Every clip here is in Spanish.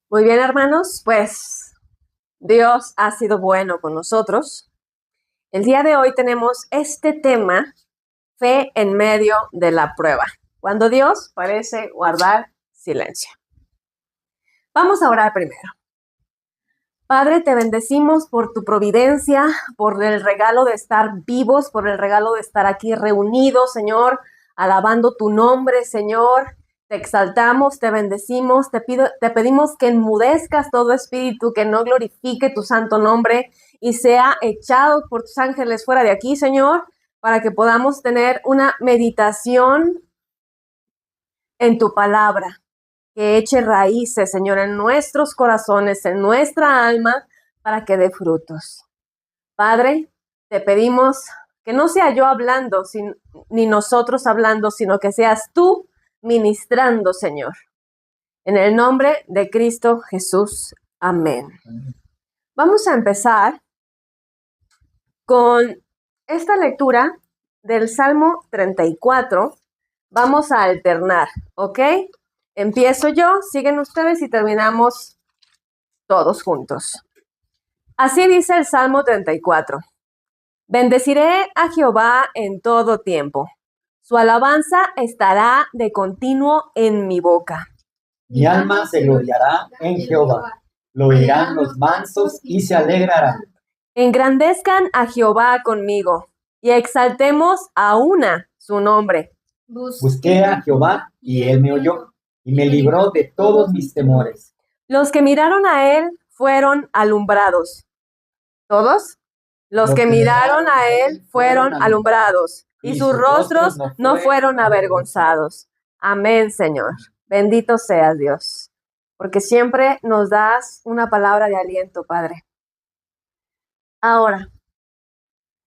Muy bien, hermanos, pues Dios ha sido bueno con nosotros. El día de hoy tenemos este tema, fe en medio de la prueba, cuando Dios parece guardar silencio. Vamos a orar primero. Padre, te bendecimos por tu providencia, por el regalo de estar vivos, por el regalo de estar aquí reunidos, Señor, alabando tu nombre, Señor. Te exaltamos, te bendecimos, te pedimos que enmudezcas todo espíritu que no glorifique tu santo nombre y sea echado por tus ángeles fuera de aquí, Señor, para que podamos tener una meditación en tu palabra, que eche raíces, Señor, en nuestros corazones, en nuestra alma, para que dé frutos. Padre, te pedimos que no sea yo hablando, ni nosotros hablando, sino que seas tú ministrando, Señor. En el nombre de Cristo Jesús. Amén. Vamos a empezar con esta lectura del Salmo 34. Vamos a alternar, ¿ok? Empiezo yo, siguen ustedes y terminamos todos juntos. Así dice el Salmo 34. Bendeciré a Jehová en todo tiempo. Su alabanza estará de continuo en mi boca. Mi alma se gloriará en Jehová. Lo oirán los mansos y se alegrarán. Engrandezcan a Jehová conmigo y exaltemos a una su nombre. Busqué a Jehová y él me oyó y me libró de todos mis temores. Los que miraron a él fueron alumbrados. ¿Todos? Los que miraron a él fueron alumbrados y sus rostros no fueron avergonzados. Amén, Señor. Bendito seas, Dios, porque siempre nos das una palabra de aliento, Padre. Ahora,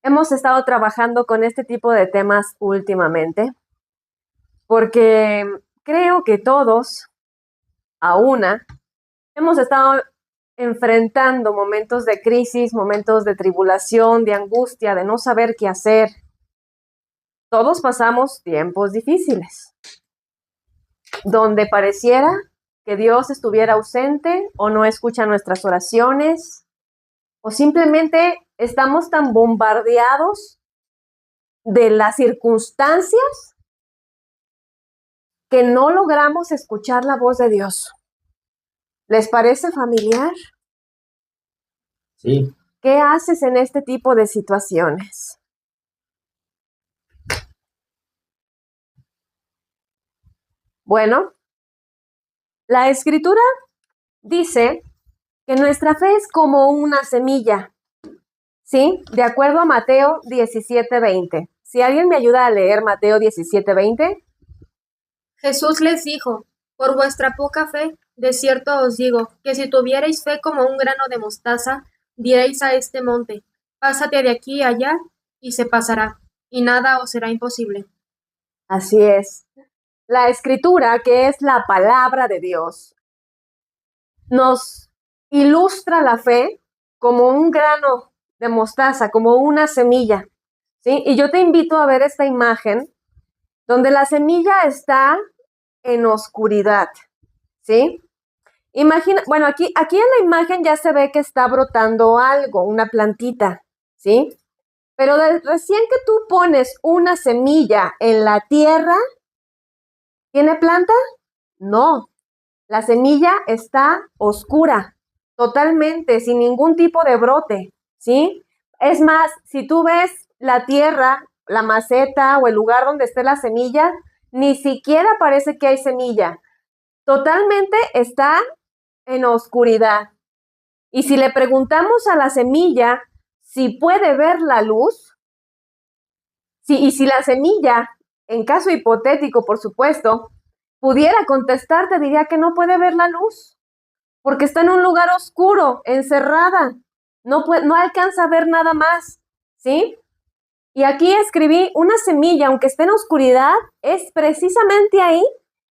hemos estado trabajando con este tipo de temas últimamente, porque creo que todos, a una, hemos estado enfrentando momentos de crisis, momentos de tribulación, de angustia, de no saber qué hacer. Todos pasamos tiempos difíciles, donde pareciera que Dios estuviera ausente o no escucha nuestras oraciones, o simplemente estamos tan bombardeados de las circunstancias que no logramos escuchar la voz de Dios. ¿Les parece familiar? Sí. ¿Qué haces en este tipo de situaciones? Bueno, la Escritura dice que nuestra fe es como una semilla, ¿sí? De acuerdo a Mateo 17:20. Si alguien me ayuda a leer Mateo 17:20. Jesús les dijo: por vuestra poca fe, de cierto os digo, que si tuvierais fe como un grano de mostaza, diréis a este monte: pásate de aquí a allá, y se pasará, y nada os será imposible. Así es. La Escritura, que es la palabra de Dios, nos ilustra la fe como un grano de mostaza, como una semilla, ¿sí? Y yo te invito a ver esta imagen donde la semilla está en oscuridad, ¿sí? Imagina, bueno, aquí en la imagen ya se ve que está brotando algo, una plantita, ¿sí? Pero recién que tú pones una semilla en la tierra, ¿tiene planta? No. La semilla está oscura, totalmente, sin ningún tipo de brote, ¿sí? Es más, si tú ves la tierra, la maceta o el lugar donde esté la semilla, ni siquiera parece que hay semilla. Totalmente está en oscuridad. Y si le preguntamos a la semilla si puede ver la luz, y si la semilla, en caso hipotético, por supuesto, pudiera contestar, te diría que no puede ver la luz, porque está en un lugar oscuro, encerrada, no alcanza a ver nada más, ¿sí? Y aquí escribí, una semilla, aunque esté en oscuridad, es precisamente ahí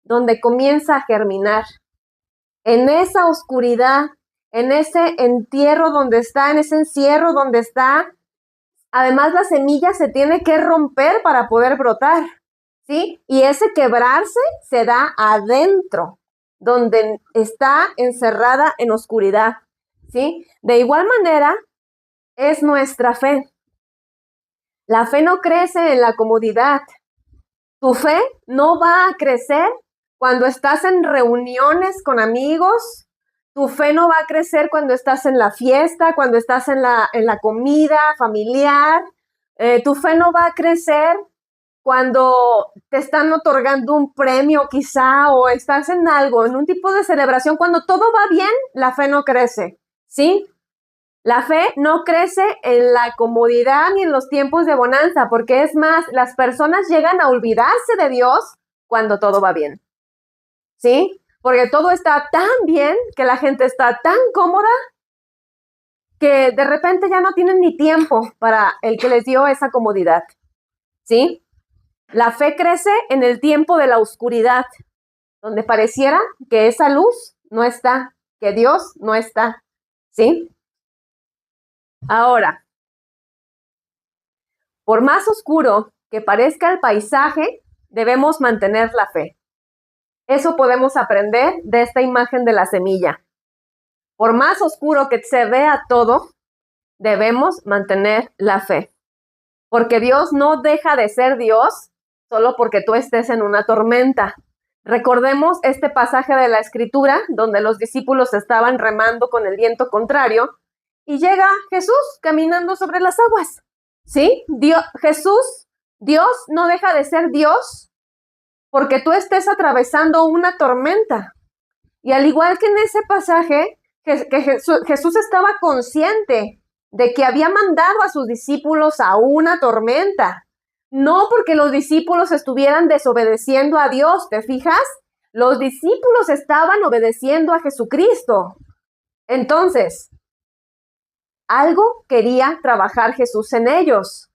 donde comienza a germinar. En esa oscuridad, en ese entierro donde está, en ese encierro donde está. Además, la semilla se tiene que romper para poder brotar, ¿sí? Y ese quebrarse se da adentro donde está encerrada en oscuridad, ¿sí? De igual manera, es nuestra fe. La fe no crece en la comodidad. Tu fe no va a crecer cuando estás en reuniones con amigos. Tu fe no va a crecer cuando estás en la fiesta, cuando estás en la comida familiar. Tu fe no va a crecer cuando te están otorgando un premio quizá, o estás en algo, en un tipo de celebración. Cuando todo va bien, la fe no crece, ¿sí? La fe no crece en la comodidad ni en los tiempos de bonanza, porque es más, las personas llegan a olvidarse de Dios cuando todo va bien, ¿sí? Porque todo está tan bien, que la gente está tan cómoda, que de repente ya no tienen ni tiempo para el que les dio esa comodidad, ¿sí? La fe crece en el tiempo de la oscuridad, donde pareciera que esa luz no está, que Dios no está, ¿sí? Ahora, por más oscuro que parezca el paisaje, debemos mantener la fe. Eso podemos aprender de esta imagen de la semilla. Por más oscuro que se vea todo, debemos mantener la fe. Porque Dios no deja de ser Dios solo porque tú estés en una tormenta. Recordemos este pasaje de la Escritura donde los discípulos estaban remando con el viento contrario y llega Jesús caminando sobre las aguas. ¿Sí? Dios no deja de ser Dios porque tú estés atravesando una tormenta. Y al igual que en ese pasaje, Jesús estaba consciente de que había mandado a sus discípulos a una tormenta. No porque los discípulos estuvieran desobedeciendo a Dios, ¿te fijas? Los discípulos estaban obedeciendo a Jesucristo. Entonces, algo quería trabajar Jesús en ellos.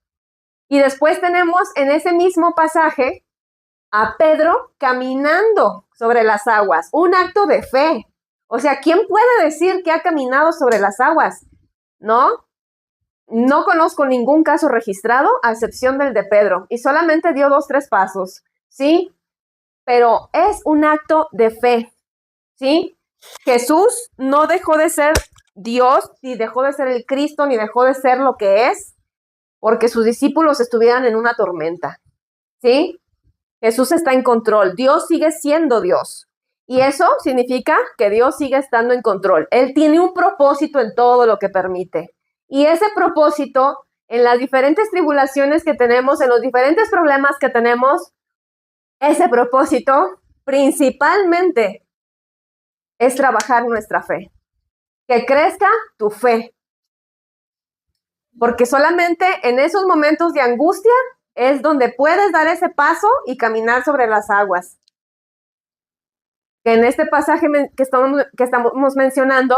Y después tenemos en ese mismo pasaje a Pedro caminando sobre las aguas, un acto de fe. O sea, ¿quién puede decir que ha caminado sobre las aguas? No conozco ningún caso registrado, a excepción del de Pedro, y solamente dio 2, 3 pasos, ¿sí? Pero es un acto de fe, ¿sí? Jesús no dejó de ser Dios, ni dejó de ser el Cristo, ni dejó de ser lo que es, porque sus discípulos estuvieran en una tormenta, ¿sí? Jesús está en control, Dios sigue siendo Dios. Y eso significa que Dios sigue estando en control. Él tiene un propósito en todo lo que permite. Y ese propósito, en las diferentes tribulaciones que tenemos, en los diferentes problemas que tenemos, ese propósito principalmente es trabajar nuestra fe. Que crezca tu fe. Porque solamente en esos momentos de angustia es donde puedes dar ese paso y caminar sobre las aguas. Que en este pasaje que estamos mencionando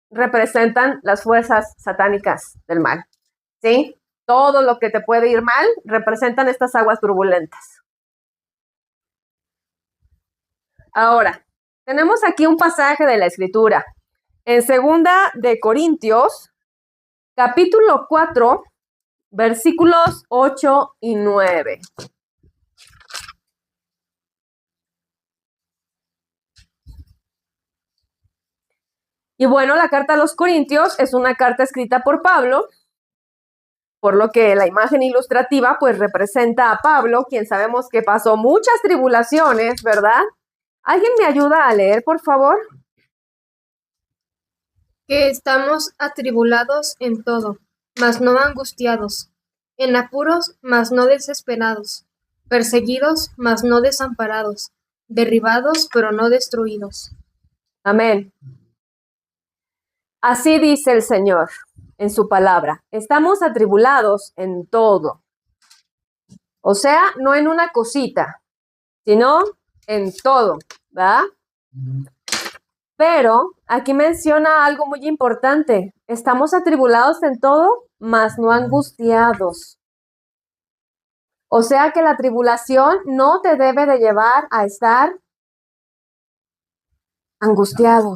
representan las fuerzas satánicas del mal, ¿sí? Todo lo que te puede ir mal representan estas aguas turbulentas. Ahora, tenemos aquí un pasaje de la Escritura. En 2 Corintios, capítulo 4, versículos 8 y 9. Y bueno, la carta a los Corintios es una carta escrita por Pablo, por lo que la imagen ilustrativa pues representa a Pablo, quien sabemos que pasó muchas tribulaciones, ¿verdad? ¿Alguien me ayuda a leer, por favor? Que estamos atribulados en todo, mas no angustiados, en apuros, mas no desesperados, perseguidos, mas no desamparados, derribados, pero no destruidos. Amén. Así dice el Señor en su palabra. Estamos atribulados en todo. O sea, no en una cosita, sino en todo, ¿verdad? Pero aquí menciona algo muy importante. Estamos atribulados en todo, mas no angustiados. O sea que la tribulación no te debe de llevar a estar angustiado.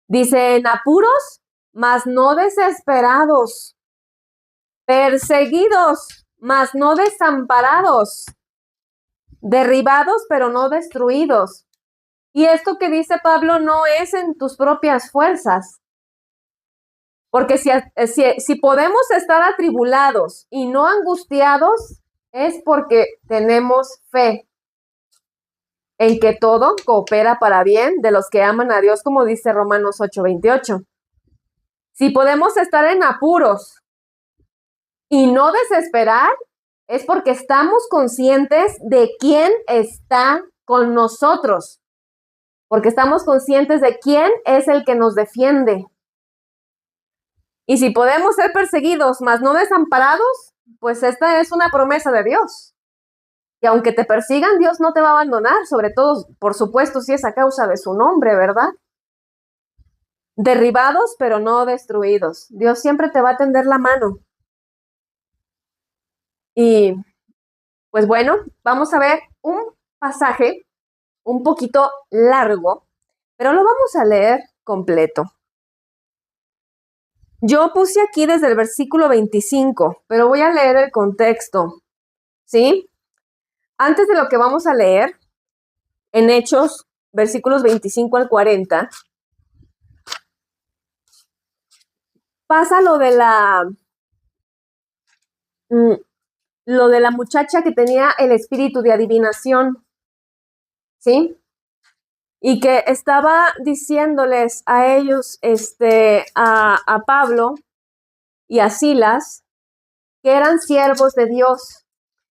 Dice, en apuros, mas no desesperados. Perseguidos, mas no desamparados. Derribados, pero no destruidos. Y esto que dice Pablo no es en tus propias fuerzas. Porque si podemos estar atribulados y no angustiados, es porque tenemos fe en que todo coopera para bien de los que aman a Dios, como dice Romanos 8:28. Si podemos estar en apuros y no desesperar, es porque estamos conscientes de quién está con nosotros, porque estamos conscientes de quién es el que nos defiende. Y si podemos ser perseguidos, mas no desamparados, pues esta es una promesa de Dios. Y aunque te persigan, Dios no te va a abandonar, sobre todo, por supuesto, si es a causa de su nombre, ¿verdad? Derribados, pero no destruidos. Dios siempre te va a tender la mano. Y, pues bueno, vamos a ver un pasaje un poquito largo, pero lo vamos a leer completo. Yo puse aquí desde el versículo 25, pero voy a leer el contexto, ¿sí? Antes de lo que vamos a leer, en Hechos, versículos 25 al 40, pasa lo de la muchacha que tenía el espíritu de adivinación, ¿sí? Y que estaba diciéndoles a ellos, a Pablo y a Silas, que eran siervos de Dios.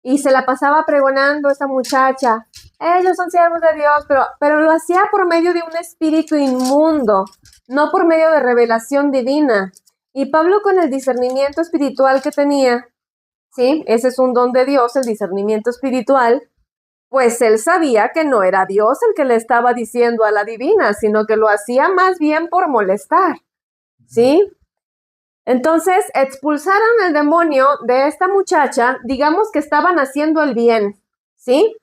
Y se la pasaba pregonando esta muchacha, ellos son siervos de Dios, pero lo hacía por medio de un espíritu inmundo, no por medio de revelación divina. Y Pablo, con el discernimiento espiritual que tenía, ¿sí? Ese es un don de Dios, el discernimiento espiritual, pues él sabía que no era Dios el que le estaba diciendo a la divina, sino que lo hacía más bien por molestar, ¿sí? Entonces expulsaron el demonio de esta muchacha, digamos que estaban haciendo el bien, ¿sí?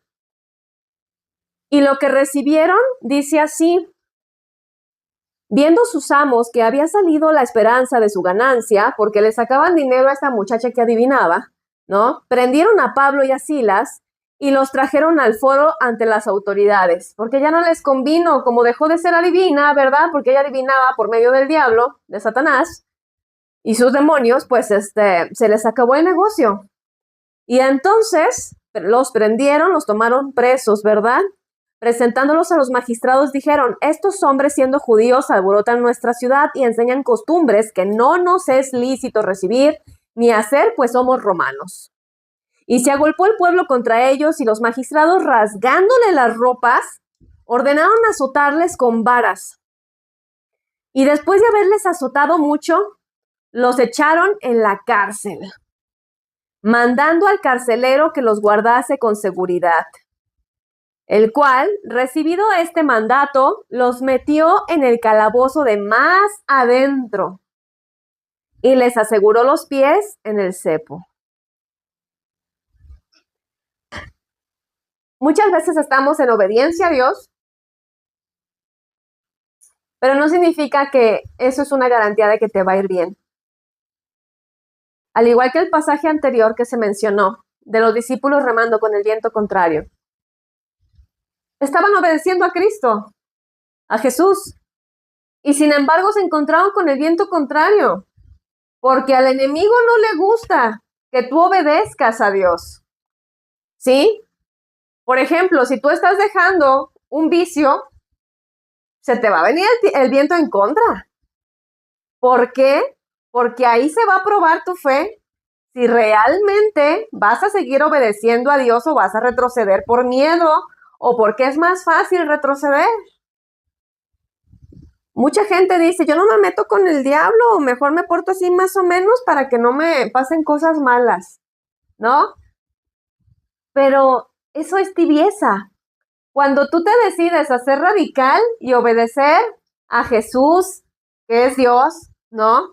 Y lo que recibieron dice así: viendo sus amos que había salido la esperanza de su ganancia, porque le sacaban dinero a esta muchacha que adivinaba, ¿no? Prendieron a Pablo y a Silas y los trajeron al foro ante las autoridades, porque ya no les convino, como dejó de ser adivina, ¿verdad? Porque ella adivinaba por medio del diablo, de Satanás, y sus demonios, pues se les acabó el negocio. Y entonces los prendieron, los tomaron presos, ¿verdad? Presentándolos a los magistrados, dijeron: estos hombres, siendo judíos, alborotan nuestra ciudad y enseñan costumbres que no nos es lícito recibir ni hacer, pues somos romanos. Y se agolpó el pueblo contra ellos, y los magistrados, rasgándole las ropas, ordenaron azotarles con varas. Y después de haberles azotado mucho, los echaron en la cárcel, mandando al carcelero que los guardase con seguridad, el cual, recibido este mandato, los metió en el calabozo de más adentro y les aseguró los pies en el cepo. Muchas veces estamos en obediencia a Dios, pero no significa que eso es una garantía de que te va a ir bien. Al igual que el pasaje anterior que se mencionó, de los discípulos remando con el viento contrario. Estaban obedeciendo a Cristo, a Jesús, y sin embargo se encontraron con el viento contrario, porque al enemigo no le gusta que tú obedezcas a Dios, ¿sí? Por ejemplo, si tú estás dejando un vicio, se te va a venir el viento en contra. ¿Por qué? Porque ahí se va a probar tu fe, si realmente vas a seguir obedeciendo a Dios o vas a retroceder por miedo o porque es más fácil retroceder. Mucha gente dice: yo no me meto con el diablo, mejor me porto así más o menos para que no me pasen cosas malas, ¿no? Pero eso es tibieza. Cuando tú te decides a ser radical y obedecer a Jesús, que es Dios, ¿no?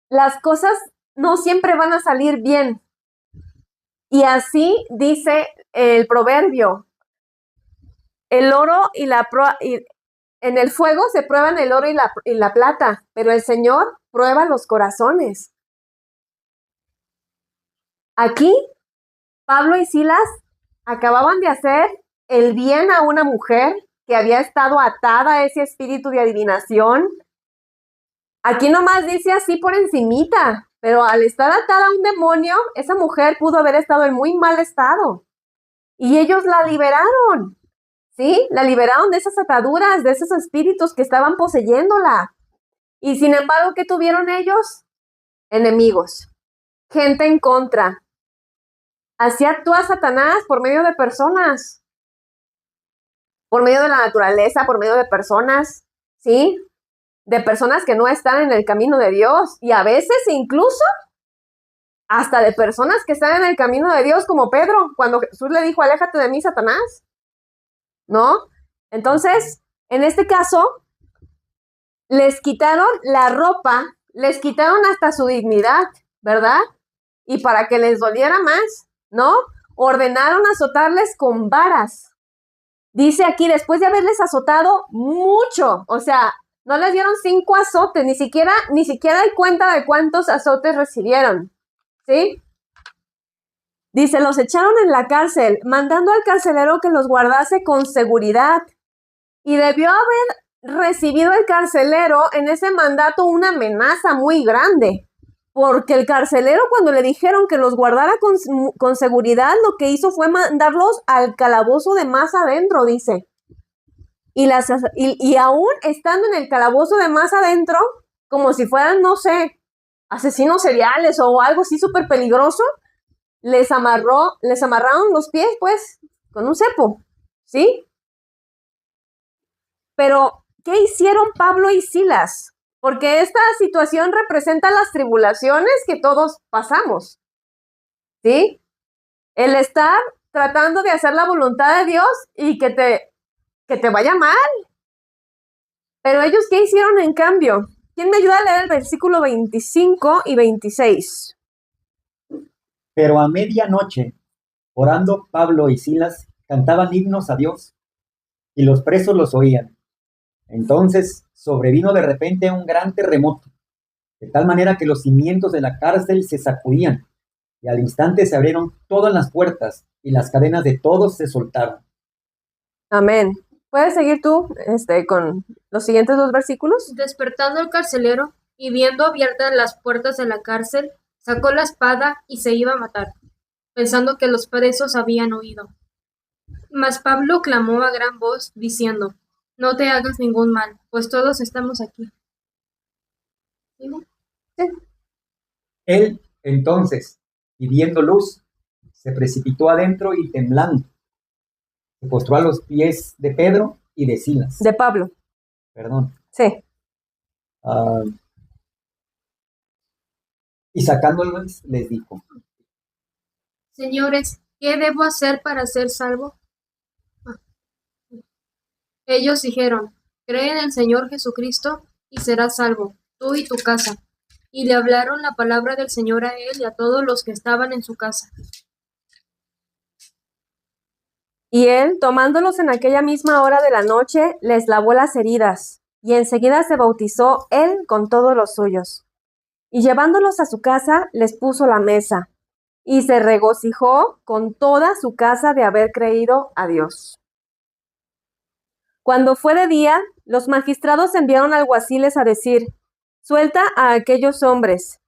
Las cosas no siempre van a salir bien. Y así dice el proverbio: el oro y en el fuego se prueban el oro y la plata, pero el Señor prueba los corazones. Aquí, Pablo y Silas acababan de hacer el bien a una mujer que había estado atada a ese espíritu de adivinación. Aquí nomás dice así por encimita, pero al estar atada a un demonio, esa mujer pudo haber estado en muy mal estado. Y ellos la liberaron, ¿sí? La liberaron de esas ataduras, de esos espíritus que estaban poseyéndola. Y sin embargo, ¿qué tuvieron ellos? Enemigos, gente en contra. Así actúa Satanás por medio de personas, por medio de la naturaleza, por medio de personas, ¿sí? De personas que no están en el camino de Dios y a veces incluso hasta de personas que están en el camino de Dios, como Pedro, cuando Jesús le dijo, aléjate de mí, Satanás, ¿no? Entonces, en este caso, les quitaron la ropa, les quitaron hasta su dignidad, ¿verdad? Y para que les doliera más, ¿no? Ordenaron azotarles con varas. Dice aquí, después de haberles azotado mucho, o sea, no les dieron 5 azotes, ni siquiera hay cuenta de cuántos azotes recibieron, ¿sí? Dice, los echaron en la cárcel, mandando al carcelero que los guardase con seguridad. Y debió haber recibido el carcelero en ese mandato una amenaza muy grande, porque el carcelero, cuando le dijeron que los guardara con seguridad, lo que hizo fue mandarlos al calabozo de más adentro, dice. Y aún estando en el calabozo de más adentro, como si fueran, no sé, asesinos seriales o algo así súper peligroso, les amarraron los pies, pues, con un cepo, ¿sí? Pero, ¿qué hicieron Pablo y Silas? Porque esta situación representa las tribulaciones que todos pasamos, ¿sí? El estar tratando de hacer la voluntad de Dios y que te vaya mal. Pero ellos, ¿qué hicieron en cambio? ¿Quién me ayuda a leer el versículo 25 y 26? Pero a medianoche, orando Pablo y Silas, cantaban himnos a Dios, y los presos los oían. Entonces sobrevino de repente un gran terremoto, de tal manera que los cimientos de la cárcel se sacudían, y al instante se abrieron todas las puertas, y las cadenas de todos se soltaron. Amén. ¿Puedes seguir tú con los siguientes 2 versículos? Despertando el carcelero y viendo abiertas las puertas de la cárcel, sacó la espada y se iba a matar, pensando que los presos habían huido. Mas Pablo clamó a gran voz, diciendo, no te hagas ningún mal, pues todos estamos aquí. ¿Sigo? Sí. Él, entonces, y viendo luz, se precipitó adentro y temblando, se postró a los pies de Pedro y de Silas. De Pablo. Perdón. Sí. Y sacándolos les dijo, Señores, ¿qué debo hacer para ser salvo? Ellos dijeron, cree en el Señor Jesucristo y serás salvo, tú y tu casa. Y le hablaron la palabra del Señor a él y a todos los que estaban en su casa. Y él, tomándolos en aquella misma hora de la noche, les lavó las heridas, y enseguida se bautizó él con todos los suyos. Y llevándolos a su casa, les puso la mesa, y se regocijó con toda su casa de haber creído a Dios. Cuando fue de día, los magistrados enviaron alguaciles a decir, suelta a aquellos hombres.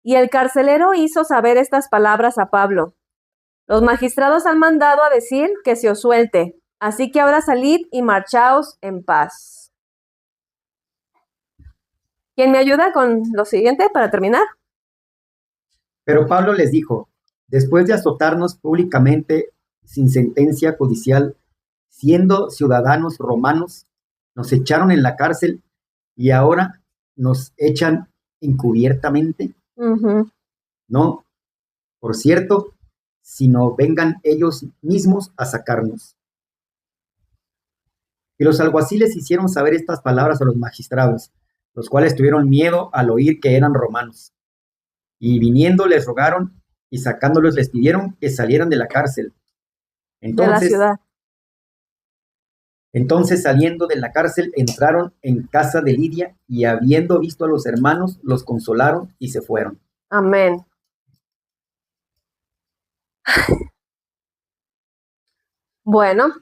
Y el carcelero hizo saber estas palabras a Pablo. Los magistrados han mandado a decir que se os suelte, así que ahora salid y marchaos en paz. ¿Quién me ayuda con lo siguiente para terminar? pero Pablo les dijo, después de azotarnos públicamente sin sentencia judicial, siendo ciudadanos romanos, nos echaron en la cárcel y ahora nos echan encubiertamente. No, por cierto, sino vengan ellos mismos a sacarnos. Y los alguaciles hicieron saber estas palabras a los magistrados, los cuales tuvieron miedo al oír que eran romanos. Y viniendo les rogaron y sacándolos les pidieron que salieran de la cárcel. De la ciudad. Entonces saliendo de la cárcel entraron en casa de Lidia y habiendo visto a los hermanos los consolaron y se fueron. Amén. Bueno,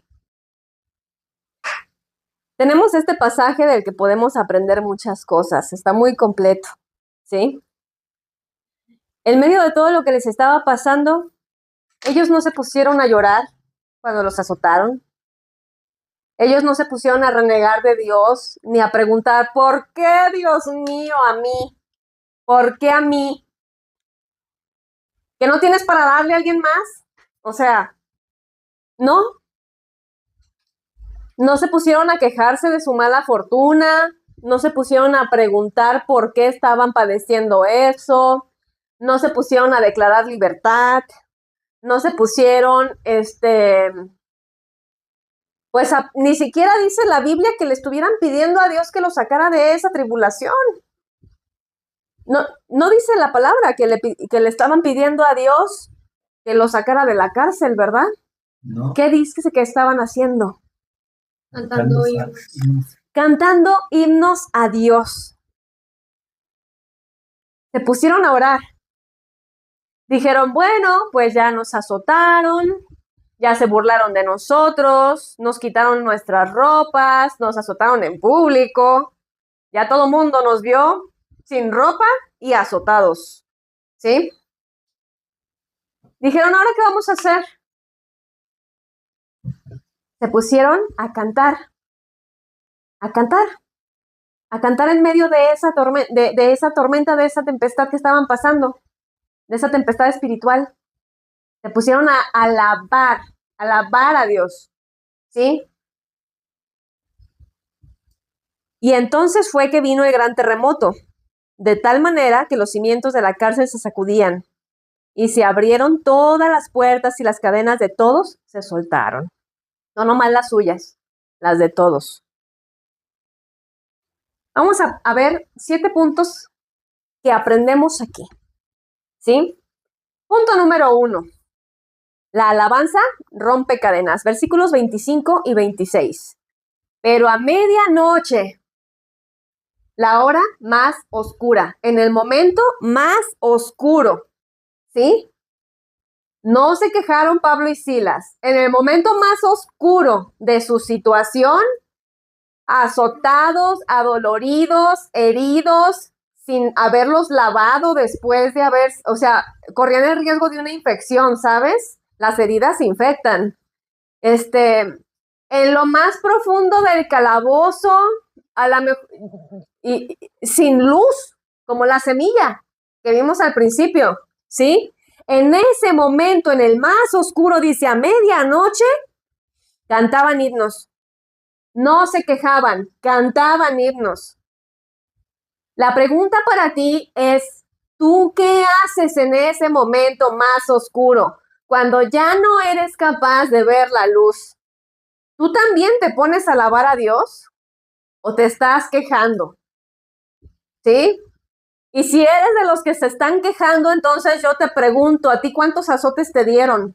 Tenemos este pasaje del que podemos aprender muchas cosas. Está muy completo, ¿sí? En medio de todo lo que les estaba pasando, ellos no se pusieron a llorar cuando los azotaron. Ellos no se pusieron a renegar de Dios ni a preguntar, ¿por qué, Dios mío, a mí? ¿Por qué a mí? ¿Que no tienes para darle a alguien más? O sea, no. No se pusieron a quejarse de su mala fortuna, no se pusieron a preguntar por qué estaban padeciendo eso, no se pusieron a declarar libertad, no se pusieron, pues ni siquiera dice la Biblia que le estuvieran pidiendo a Dios que los sacara de esa tribulación. No dice la palabra que le estaban pidiendo a Dios que los sacara de la cárcel, ¿verdad? No. ¿Qué dice que estaban haciendo? Cantando himnos. Cantando himnos a Dios. Se pusieron a orar. Dijeron, bueno, pues ya nos azotaron, ya se burlaron de nosotros, nos quitaron nuestras ropas, nos azotaron en público, ya todo el mundo nos vio sin ropa y azotados, ¿sí? Dijeron, ¿ahora qué vamos a hacer? Se pusieron a cantar en medio de esa tormenta, de esa tempestad que estaban pasando, de esa tempestad espiritual. Se pusieron a alabar a Dios, ¿sí? Y entonces fue que vino el gran terremoto, de tal manera que los cimientos de la cárcel se sacudían, y se abrieron todas las puertas y las cadenas de todos se soltaron. No nomás las suyas, las de todos. Vamos a ver 7 puntos que aprendemos aquí, ¿sí? Punto número 1. La alabanza rompe cadenas. Versículos 25 y 26. Pero a medianoche, la hora más oscura, en el momento más oscuro, ¿sí? No se quejaron Pablo y Silas. En el momento más oscuro de su situación, azotados, adoloridos, heridos, sin haberlos lavado después de haber, o sea, corrían el riesgo de una infección, ¿sabes? Las heridas se infectan. En lo más profundo del calabozo, y sin luz, como la semilla que vimos al principio, ¿sí? En ese momento, en el más oscuro, dice, a medianoche, cantaban himnos. No se quejaban, cantaban himnos. La pregunta para ti es, ¿tú qué haces en ese momento más oscuro? Cuando ya no eres capaz de ver la luz. ¿Tú también te pones a alabar a Dios? ¿O te estás quejando? ¿Sí? Y si eres de los que se están quejando, entonces yo te pregunto, ¿a ti cuántos azotes te dieron?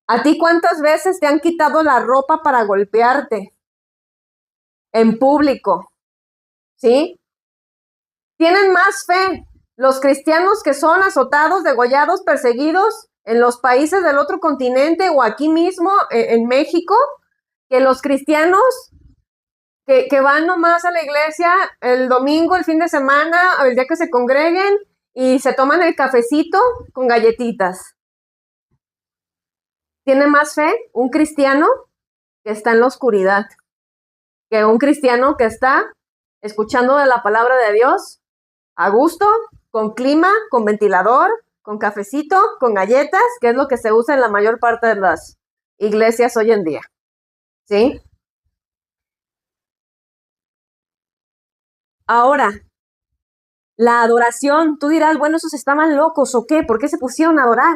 ¿A ti cuántas veces te han quitado la ropa para golpearte? En público, ¿sí? Tienen más fe los cristianos que son azotados, degollados, perseguidos en los países del otro continente o aquí mismo en México, que los cristianos que van nomás a la iglesia el domingo, el fin de semana, o el día que se congreguen y se toman el cafecito con galletitas. Tiene más fe un cristiano que está en la oscuridad que un cristiano que está escuchando de la palabra de Dios a gusto, con clima, con ventilador, con cafecito, con galletas, que es lo que se usa en la mayor parte de las iglesias hoy en día. ¿Sí? Ahora, la adoración, tú dirás, bueno, esos estaban locos o qué, ¿por qué se pusieron a adorar?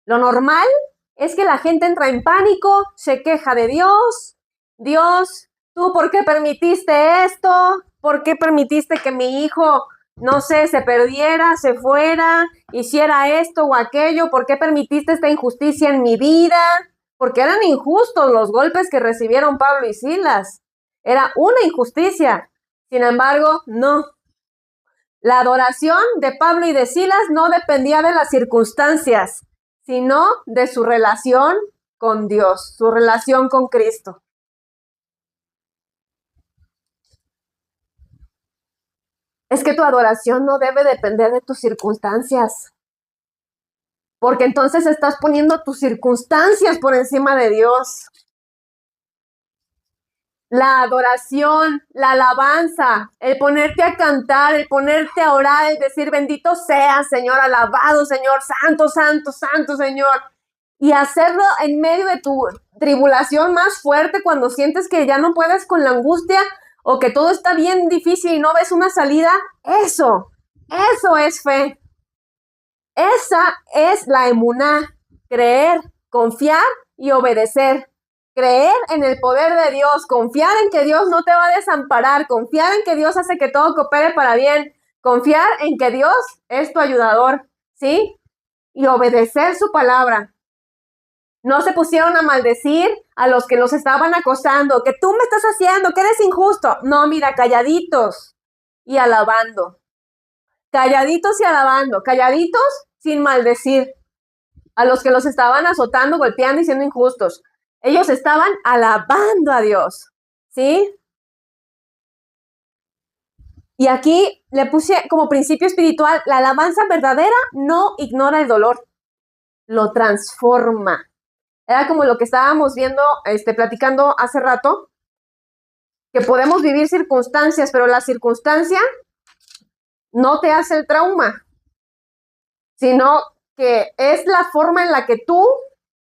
Lo normal es que la gente entra en pánico, se queja de Dios. Dios, ¿tú por qué permitiste esto? ¿Por qué permitiste que mi hijo, no sé, se perdiera, se fuera, hiciera esto o aquello? ¿Por qué permitiste esta injusticia en mi vida? Porque eran injustos los golpes que recibieron Pablo y Silas. Era una injusticia. Sin embargo, no. La adoración de Pablo y de Silas no dependía de las circunstancias, sino de su relación con Dios, su relación con Cristo. Es que tu adoración no debe depender de tus circunstancias, porque entonces estás poniendo tus circunstancias por encima de Dios. La adoración, la alabanza, el ponerte a cantar, el ponerte a orar, el decir bendito sea, Señor, alabado, Señor, santo, santo, santo, Señor. Y hacerlo en medio de tu tribulación más fuerte, cuando sientes que ya no puedes con la angustia o que todo está bien difícil y no ves una salida. Eso es fe. Esa es la emuná, creer, confiar y obedecer. Creer en el poder de Dios, confiar en que Dios no te va a desamparar, confiar en que Dios hace que todo coopere para bien, confiar en que Dios es tu ayudador, ¿sí? Y obedecer su palabra. No se pusieron a maldecir a los que los estaban acosando, que tú me estás haciendo, que eres injusto. No, mira, calladitos y alabando. Calladitos y alabando, calladitos sin maldecir a los que los estaban azotando, golpeando y siendo injustos. Ellos estaban alabando a Dios, ¿sí? Y aquí le puse como principio espiritual, la alabanza verdadera no ignora el dolor, lo transforma. Era como lo que estábamos viendo, platicando hace rato, que podemos vivir circunstancias, pero la circunstancia no te hace el trauma, sino que es la forma en la que tú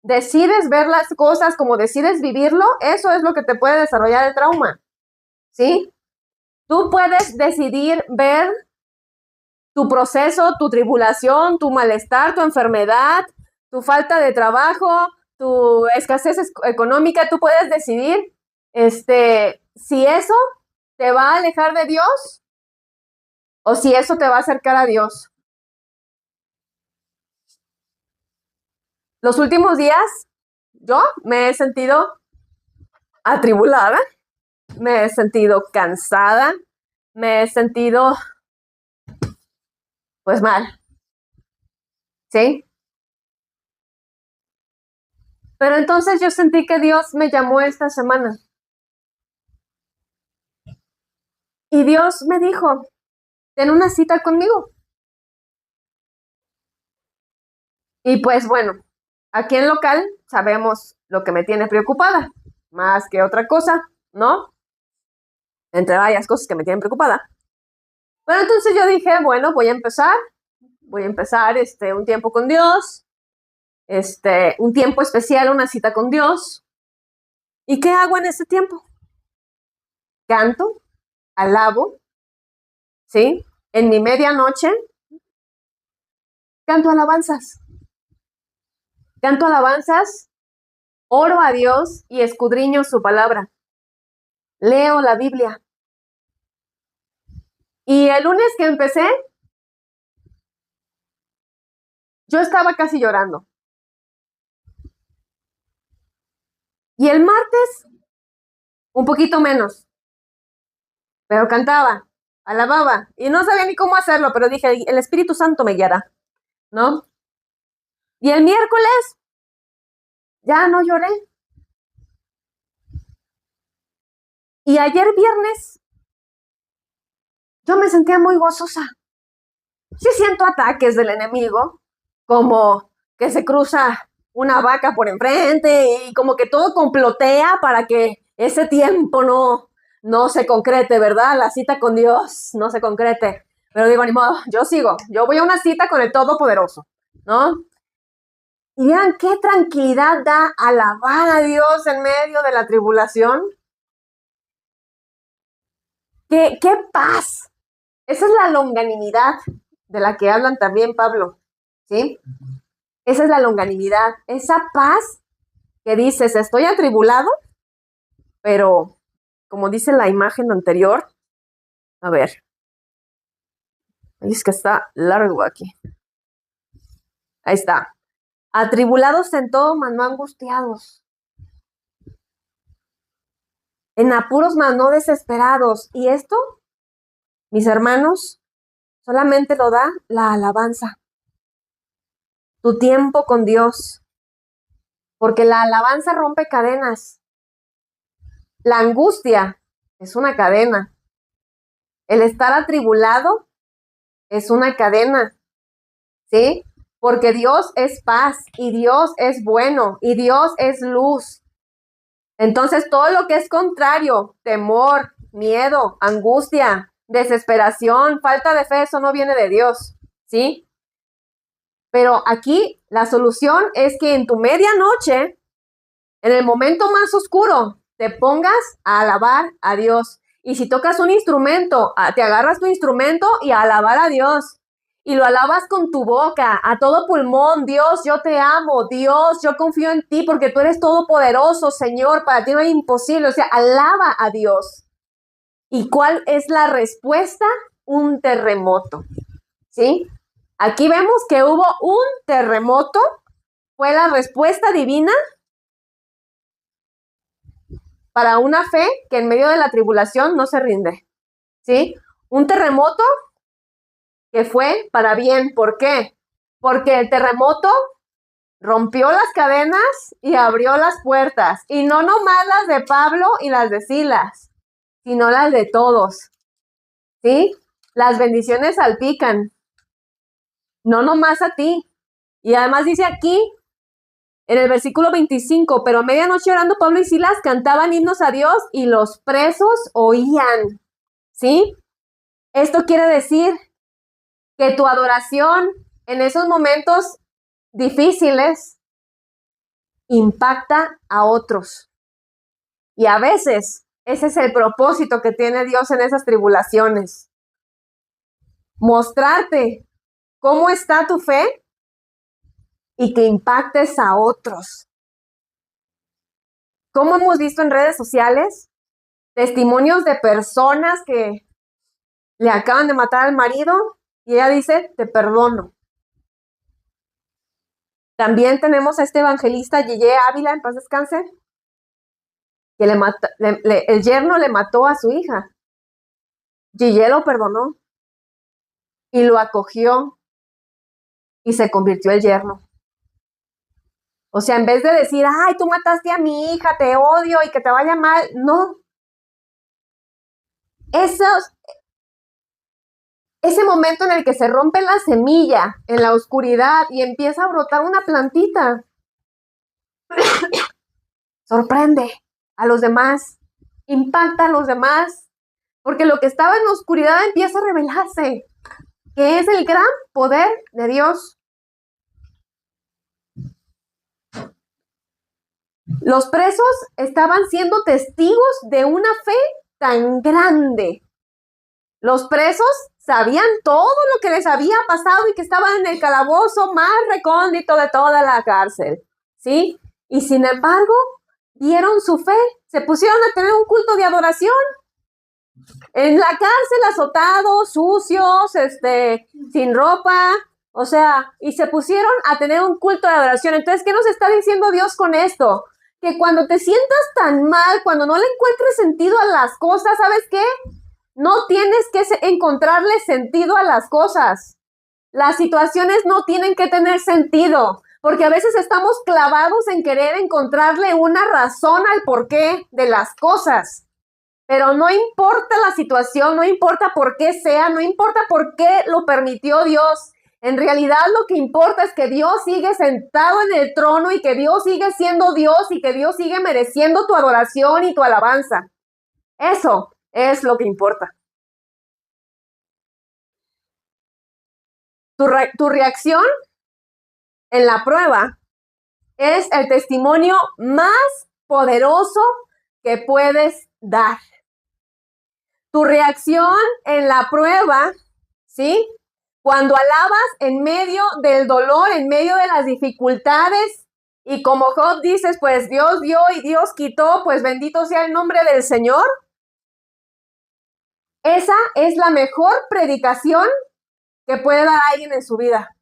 decides ver las cosas, como decides vivirlo, eso es lo que te puede desarrollar el trauma, ¿sí? Tú puedes decidir ver tu proceso, tu tribulación, tu malestar, tu enfermedad, tu falta de trabajo, tu escasez económica, tú puedes decidir si eso te va a alejar de Dios o si eso te va a acercar a Dios. Los últimos días yo me he sentido atribulada, me he sentido cansada, me he sentido pues mal, ¿sí? Pero entonces yo sentí que Dios me llamó esta semana. Y Dios me dijo, ten una cita conmigo. Y pues bueno, aquí en local sabemos lo que me tiene preocupada, más que otra cosa, ¿no? Entre varias cosas que me tienen preocupada. Pero entonces yo dije, bueno, voy a empezar un tiempo con Dios, un tiempo especial, una cita con Dios. ¿Y qué hago en ese tiempo? Canto, alabo, ¿sí? En mi medianoche, canto alabanzas. Canto alabanzas, oro a Dios y escudriño su palabra. Leo la Biblia. Y el lunes que empecé, yo estaba casi llorando. Y el martes, un poquito menos. Pero cantaba, alababa. Y no sabía ni cómo hacerlo, pero dije, el Espíritu Santo me guiará, ¿no? Y el miércoles, ya no lloré. Y ayer viernes, yo me sentía muy gozosa. Sí siento ataques del enemigo, como que se cruza una vaca por enfrente y como que todo complotea para que ese tiempo no se concrete, ¿verdad? La cita con Dios no se concrete. Pero digo, ni modo, yo sigo. Yo voy a una cita con el Todopoderoso, ¿no? Y vean qué tranquilidad da alabar a Dios en medio de la tribulación. ¡Qué paz! Esa es la longanimidad de la que hablan también Pablo, ¿sí? Esa es la longanimidad, esa paz que dices, estoy atribulado, pero como dice la imagen anterior, a ver, es que está largo aquí. Ahí está. Atribulados en todo, mas no angustiados. En apuros, mas no desesperados. Y esto, mis hermanos, solamente lo da la alabanza. Tu tiempo con Dios. Porque la alabanza rompe cadenas. La angustia es una cadena. El estar atribulado es una cadena, ¿sí? Porque Dios es paz y Dios es bueno y Dios es luz. Entonces todo lo que es contrario, temor, miedo, angustia, desesperación, falta de fe, eso no viene de Dios, ¿sí? Pero aquí la solución es que en tu medianoche, en el momento más oscuro, te pongas a alabar a Dios. Y si tocas un instrumento, te agarras tu instrumento y a alabar a Dios. Y lo alabas con tu boca, a todo pulmón. Dios, yo te amo. Dios, yo confío en ti porque tú eres todopoderoso, Señor. Para ti no hay imposible. O sea, alaba a Dios. ¿Y cuál es la respuesta? Un terremoto. ¿Sí? Aquí vemos que hubo un terremoto. Fue la respuesta divina para una fe que en medio de la tribulación no se rinde, ¿sí? Un terremoto que fue para bien. ¿Por qué? Porque el terremoto rompió las cadenas y abrió las puertas. Y no nomás las de Pablo y las de Silas, sino las de todos, ¿sí? Las bendiciones salpican, no nomás a ti. Y además dice aquí, en el versículo 25, pero a medianoche orando Pablo y Silas cantaban himnos a Dios y los presos oían, ¿sí? Esto quiere decir que tu adoración en esos momentos difíciles impacta a otros. Y a veces ese es el propósito que tiene Dios en esas tribulaciones. Mostrarte cómo está tu fe y que impactes a otros. Como hemos visto en redes sociales, testimonios de personas que le acaban de matar al marido y ella dice, te perdono. También tenemos a este evangelista Yeye Ávila, en paz descanse, que el yerno le mató a su hija. Yeye lo perdonó y lo acogió y se convirtió el yerno. O sea, en vez de decir, ay, tú mataste a mi hija, te odio y que te vaya mal, no. Ese momento en el que se rompe la semilla en la oscuridad y empieza a brotar una plantita, sorprende a los demás, impacta a los demás, porque lo que estaba en la oscuridad empieza a revelarse, que es el gran poder de Dios. Los presos estaban siendo testigos de una fe tan grande. Los presos sabían todo lo que les había pasado y que estaban en el calabozo más recóndito de toda la cárcel, ¿sí? Y sin embargo, dieron su fe, se pusieron a tener un culto de adoración. En la cárcel, azotados, sucios, sin ropa, o sea, y se pusieron a tener un culto de adoración. Entonces, ¿qué nos está diciendo Dios con esto? Que cuando te sientas tan mal, cuando no le encuentres sentido a las cosas, ¿sabes qué? No tienes que encontrarle sentido a las cosas. Las situaciones no tienen que tener sentido, porque a veces estamos clavados en querer encontrarle una razón al porqué de las cosas. Pero no importa la situación, no importa por qué sea, no importa por qué lo permitió Dios. En realidad lo que importa es que Dios sigue sentado en el trono y que Dios sigue siendo Dios y que Dios sigue mereciendo tu adoración y tu alabanza. Eso es lo que importa. Tu reacción en la prueba es el testimonio más poderoso que puedes dar. Tu reacción en la prueba, ¿sí? Cuando alabas en medio del dolor, en medio de las dificultades, y como Job dices, pues Dios dio y Dios quitó, pues bendito sea el nombre del Señor. Esa es la mejor predicación que puede dar alguien en su vida.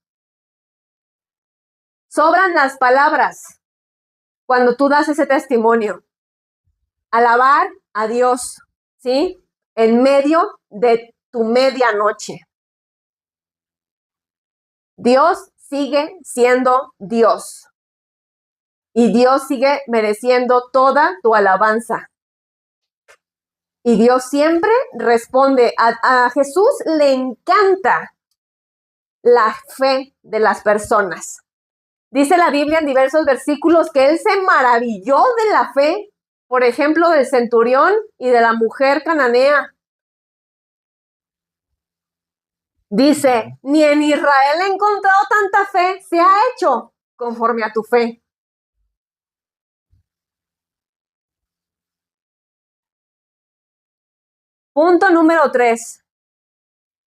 Sobran las palabras cuando tú das ese testimonio. Alabar a Dios, ¿sí? En medio de tu medianoche. Dios sigue siendo Dios. Y Dios sigue mereciendo toda tu alabanza. Y Dios siempre responde. A Jesús le encanta la fe de las personas. Dice la Biblia en diversos versículos que Él se maravilló de la fe, por ejemplo, del centurión y de la mujer cananea. Dice, ni en Israel he encontrado tanta fe, se ha hecho conforme a tu fe. Punto número 3.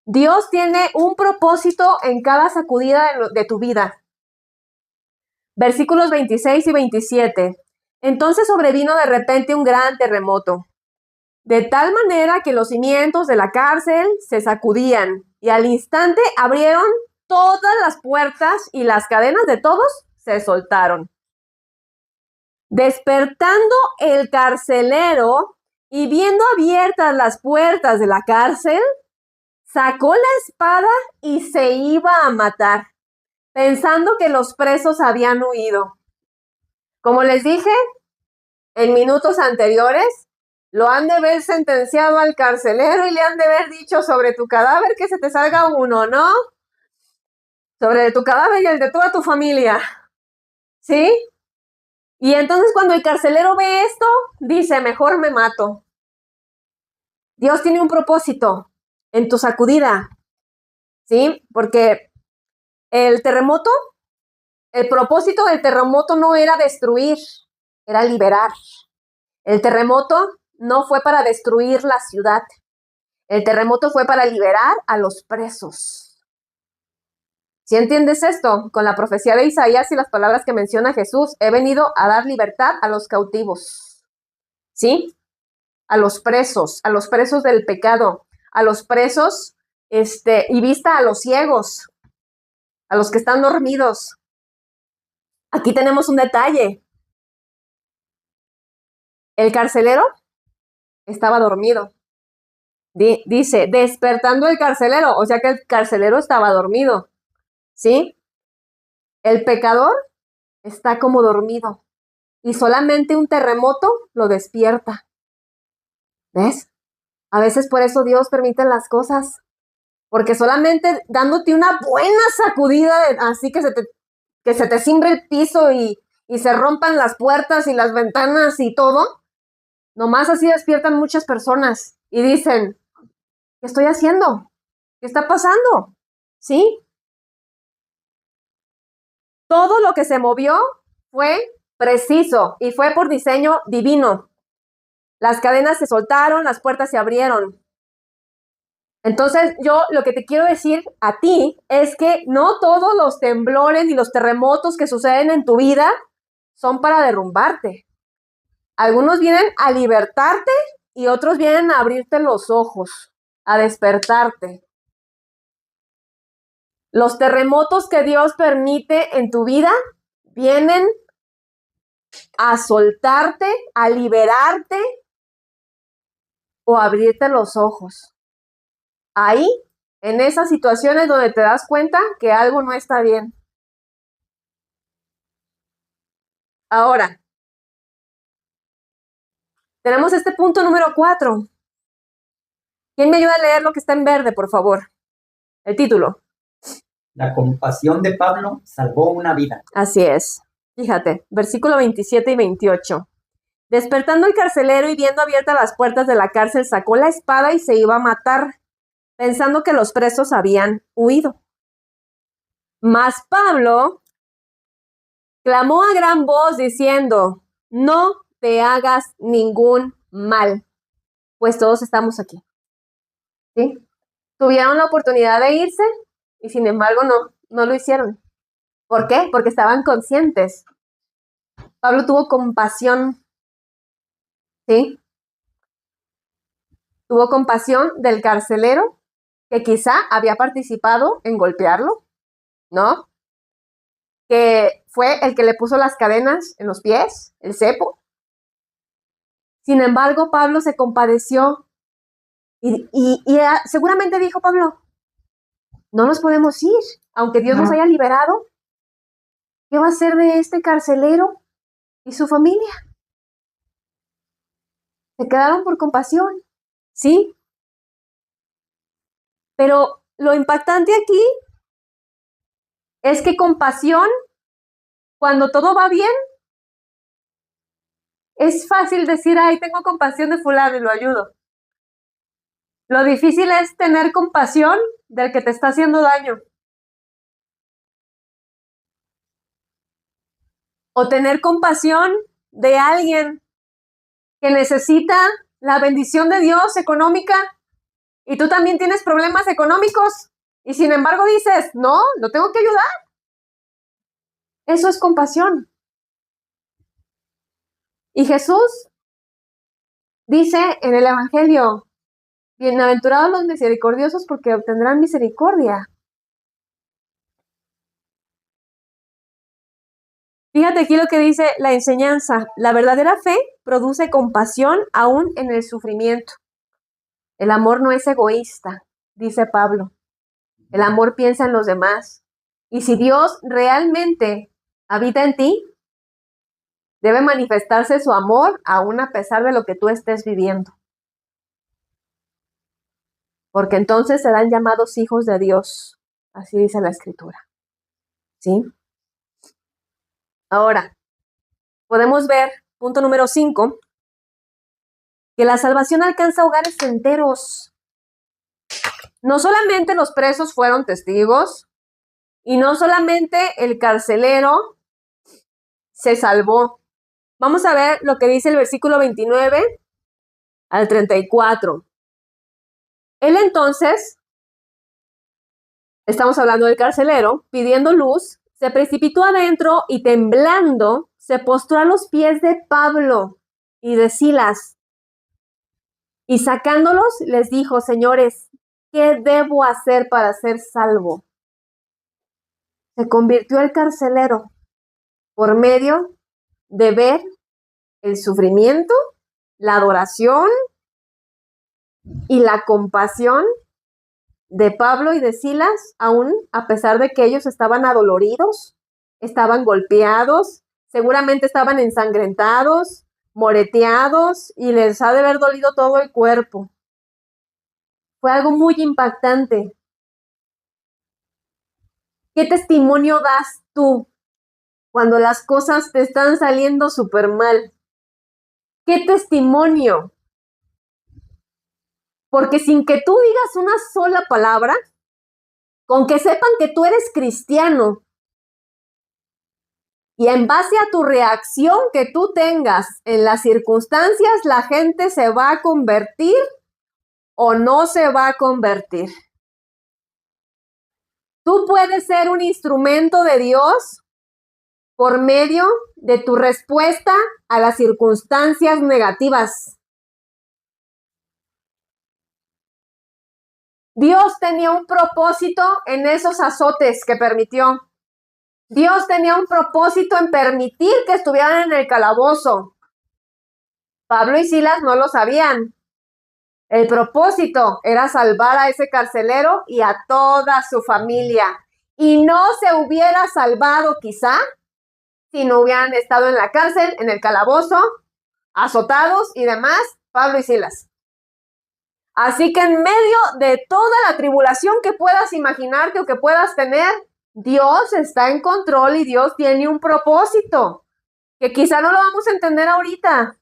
Dios tiene un propósito en cada sacudida de tu vida. Versículos 26 y 27. Entonces sobrevino de repente un gran terremoto, de tal manera que los cimientos de la cárcel se sacudían y al instante abrieron todas las puertas y las cadenas de todos se soltaron. Despertando el carcelero y viendo abiertas las puertas de la cárcel, sacó la espada y se iba a matar, pensando que los presos habían huido. Como les dije en minutos anteriores, lo han de haber sentenciado al carcelero y le han de haber dicho sobre tu cadáver que se te salga uno, ¿no? Sobre tu cadáver y el de toda tu familia, ¿sí? Y entonces cuando el carcelero ve esto, dice, mejor me mato. Dios tiene un propósito en tu sacudida, ¿sí? Porque el propósito del terremoto no era destruir, era liberar. El terremoto no fue para destruir la ciudad. El terremoto fue para liberar a los presos. ¿Sí entiendes esto? Con la profecía de Isaías y las palabras que menciona Jesús, he venido a dar libertad a los cautivos. ¿Sí? A los presos del pecado, a los presos, y vista a los ciegos, a los que están dormidos. Aquí tenemos un detalle. El carcelero estaba dormido. Dice, despertando el carcelero, o sea que el carcelero estaba dormido, ¿sí? El pecador está como dormido y solamente un terremoto lo despierta. ¿Ves? A veces por eso Dios permite las cosas, porque solamente dándote una buena sacudida, así que se te cimbre el piso y se rompan las puertas y las ventanas y todo, nomás así despiertan muchas personas y dicen, ¿qué estoy haciendo? ¿Qué está pasando? ¿Sí? Todo lo que se movió fue preciso y fue por diseño divino. Las cadenas se soltaron, las puertas se abrieron. Entonces, yo lo que te quiero decir a ti es que no todos los temblores ni los terremotos que suceden en tu vida son para derrumbarte. Algunos vienen a libertarte y otros vienen a abrirte los ojos, a despertarte. Los terremotos que Dios permite en tu vida vienen a soltarte, a liberarte o a abrirte los ojos. Ahí, en esas situaciones donde te das cuenta que algo no está bien. Ahora, tenemos este punto número 4. ¿Quién me ayuda a leer lo que está en verde, por favor? El título. La compasión de Pablo salvó una vida. Así es. Fíjate, versículo 27 y 28. Despertando el carcelero y viendo abiertas las puertas de la cárcel, sacó la espada y se iba a matar, pensando que los presos habían huido. Mas Pablo clamó a gran voz diciendo, no te hagas ningún mal, pues todos estamos aquí. ¿Sí? Tuvieron la oportunidad de irse y sin embargo no lo hicieron. ¿Por qué? Porque estaban conscientes. Pablo tuvo compasión, ¿sí? Tuvo compasión del carcelero que quizá había participado en golpearlo, ¿no? Que fue el que le puso las cadenas en los pies, el cepo. Sin embargo, Pablo se compadeció y seguramente dijo Pablo, no nos podemos ir, aunque Dios nos haya liberado. ¿Qué va a hacer de este carcelero y su familia? Se quedaron por compasión. ¿sí? Pero lo impactante aquí es que compasión, cuando todo va bien, es fácil decir, ay, tengo compasión de fulano y lo ayudo. Lo difícil es tener compasión del que te está haciendo daño. O tener compasión de alguien que necesita la bendición de Dios económica y tú también tienes problemas económicos y sin embargo dices, no, lo tengo que ayudar. Eso es compasión. Y Jesús dice en el Evangelio, bienaventurados los misericordiosos porque obtendrán misericordia. Fíjate aquí lo que dice la enseñanza. La verdadera fe produce compasión aún en el sufrimiento. El amor no es egoísta, dice Pablo. El amor piensa en los demás. Y si Dios realmente habita en ti, debe manifestarse su amor aún a pesar de lo que tú estés viviendo. Porque entonces serán llamados hijos de Dios. Así dice la Escritura. ¿Sí? Ahora, podemos ver, punto número 5, que la salvación alcanza hogares enteros. No solamente los presos fueron testigos y no solamente el carcelero se salvó. Vamos a ver lo que dice el versículo 29 al 34. Él entonces, estamos hablando del carcelero, pidiendo luz, se precipitó adentro y temblando se postró a los pies de Pablo y de Silas. Y sacándolos les dijo, señores, ¿qué debo hacer para ser salvo? Se convirtió el carcelero por medio de ver el sufrimiento, la adoración y la compasión de Pablo y de Silas, aún a pesar de que ellos estaban adoloridos, estaban golpeados, seguramente estaban ensangrentados, moreteados y les ha de haber dolido todo el cuerpo. Fue algo muy impactante. ¿Qué testimonio das tú cuando las cosas te están saliendo súper mal? ¿Qué testimonio? Porque sin que tú digas una sola palabra, con que sepan que tú eres cristiano y en base a tu reacción que tú tengas en las circunstancias, la gente se va a convertir o no se va a convertir. Tú puedes ser un instrumento de Dios por medio de tu respuesta a las circunstancias negativas. Dios tenía un propósito en esos azotes que permitió. Dios tenía un propósito en permitir que estuvieran en el calabozo. Pablo y Silas no lo sabían. El propósito era salvar a ese carcelero y a toda su familia. Y no se hubiera salvado quizá si no hubieran estado en la cárcel, en el calabozo, azotados y demás, Pablo y Silas. Así que en medio de toda la tribulación que puedas imaginarte o que puedas tener, Dios está en control y Dios tiene un propósito, que quizá no lo vamos a entender ahorita,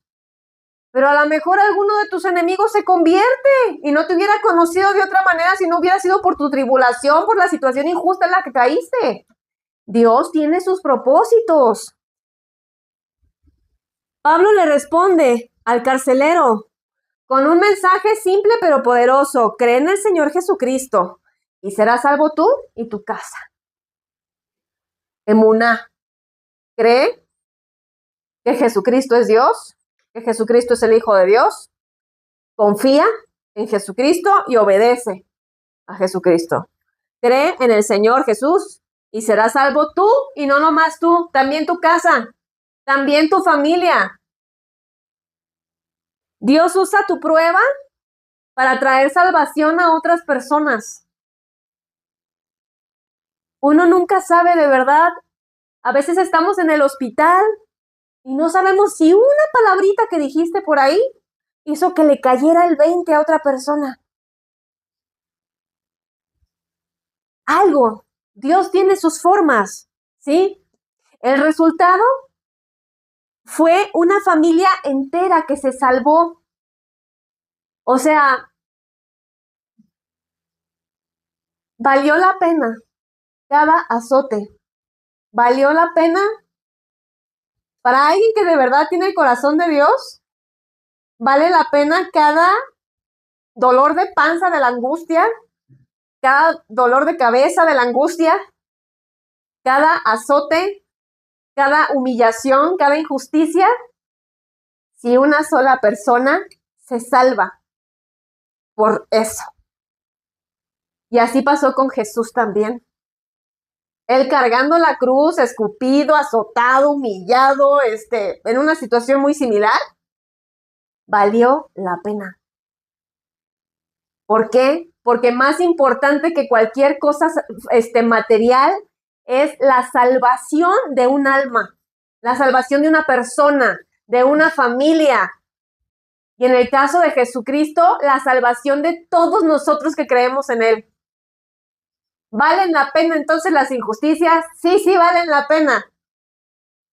pero a lo mejor alguno de tus enemigos se convierte y no te hubiera conocido de otra manera si no hubiera sido por tu tribulación, por la situación injusta en la que caíste. Dios tiene sus propósitos. Pablo le responde al carcelero con un mensaje simple pero poderoso: cree en el Señor Jesucristo y serás salvo tú y tu casa. Emuná, cree que Jesucristo es Dios, que Jesucristo es el Hijo de Dios, confía en Jesucristo y obedece a Jesucristo. Cree en el Señor Jesús y serás salvo tú y no nomás tú, también tu casa, también tu familia. Dios usa tu prueba para traer salvación a otras personas. Uno nunca sabe de verdad. A veces estamos en el hospital y no sabemos si una palabrita que dijiste por ahí hizo que le cayera el 20 a otra persona. Algo. Dios tiene sus formas, ¿sí? El resultado fue una familia entera que se salvó. O sea, valió la pena cada azote. Valió la pena para alguien que de verdad tiene el corazón de Dios. Vale la pena cada dolor de panza de la angustia, cada dolor de cabeza de la angustia, cada azote, cada humillación, cada injusticia, si una sola persona se salva por eso. Y así pasó con Jesús también. Él cargando la cruz, escupido, azotado, humillado, en una situación muy similar, valió la pena. ¿Por qué? Porque más importante que cualquier cosa material es la salvación de un alma, la salvación de una persona, de una familia. Y en el caso de Jesucristo, la salvación de todos nosotros que creemos en Él. ¿Valen la pena entonces las injusticias? Sí, sí, valen la pena.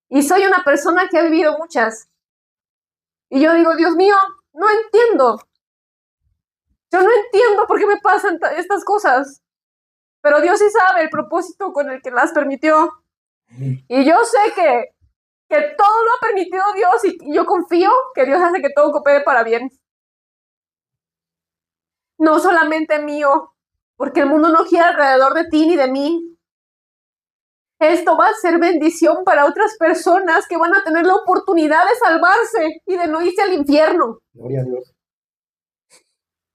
Y soy una persona que ha vivido muchas. Y yo digo, Dios mío, no entiendo. Yo no entiendo por qué me pasan estas cosas. Pero Dios sí sabe el propósito con el que las permitió. Y yo sé que todo lo ha permitido Dios y yo confío que Dios hace que todo coopere para bien. No solamente mío, porque el mundo no gira alrededor de ti ni de mí. Esto va a ser bendición para otras personas que van a tener la oportunidad de salvarse y de no irse al infierno. Gloria a Dios.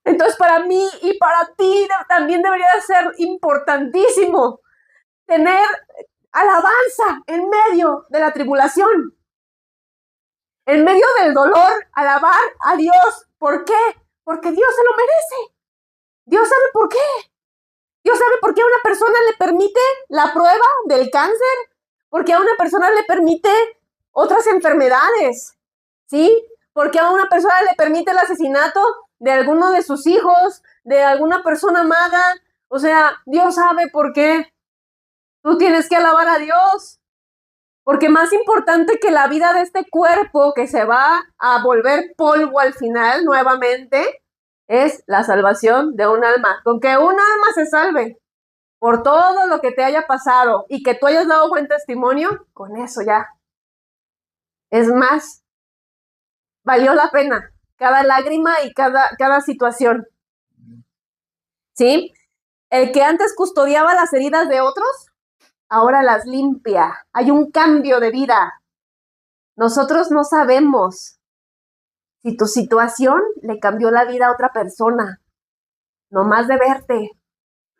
Entonces, para mí y para ti también debería de ser importantísimo tener alabanza en medio de la tribulación. En medio del dolor, alabar a Dios. ¿Por qué? Porque Dios se lo merece. Dios sabe por qué. Dios sabe por qué a una persona le permite la prueba del cáncer, porque a una persona le permite otras enfermedades, ¿sí? Porque a una persona le permite el asesinato de alguno de sus hijos, de alguna persona amada. O sea, Dios sabe por qué. Tú tienes que alabar a Dios, porque más importante que la vida de este cuerpo que se va a volver polvo al final nuevamente, es la salvación de un alma. Con que un alma se salve por todo lo que te haya pasado y que tú hayas dado buen testimonio, con eso ya. Es más, valió la pena cada lágrima y cada situación. ¿Sí? El que antes custodiaba las heridas de otros, ahora las limpia. Hay un cambio de vida. Nosotros no sabemos si tu situación le cambió la vida a otra persona, nomás de verte.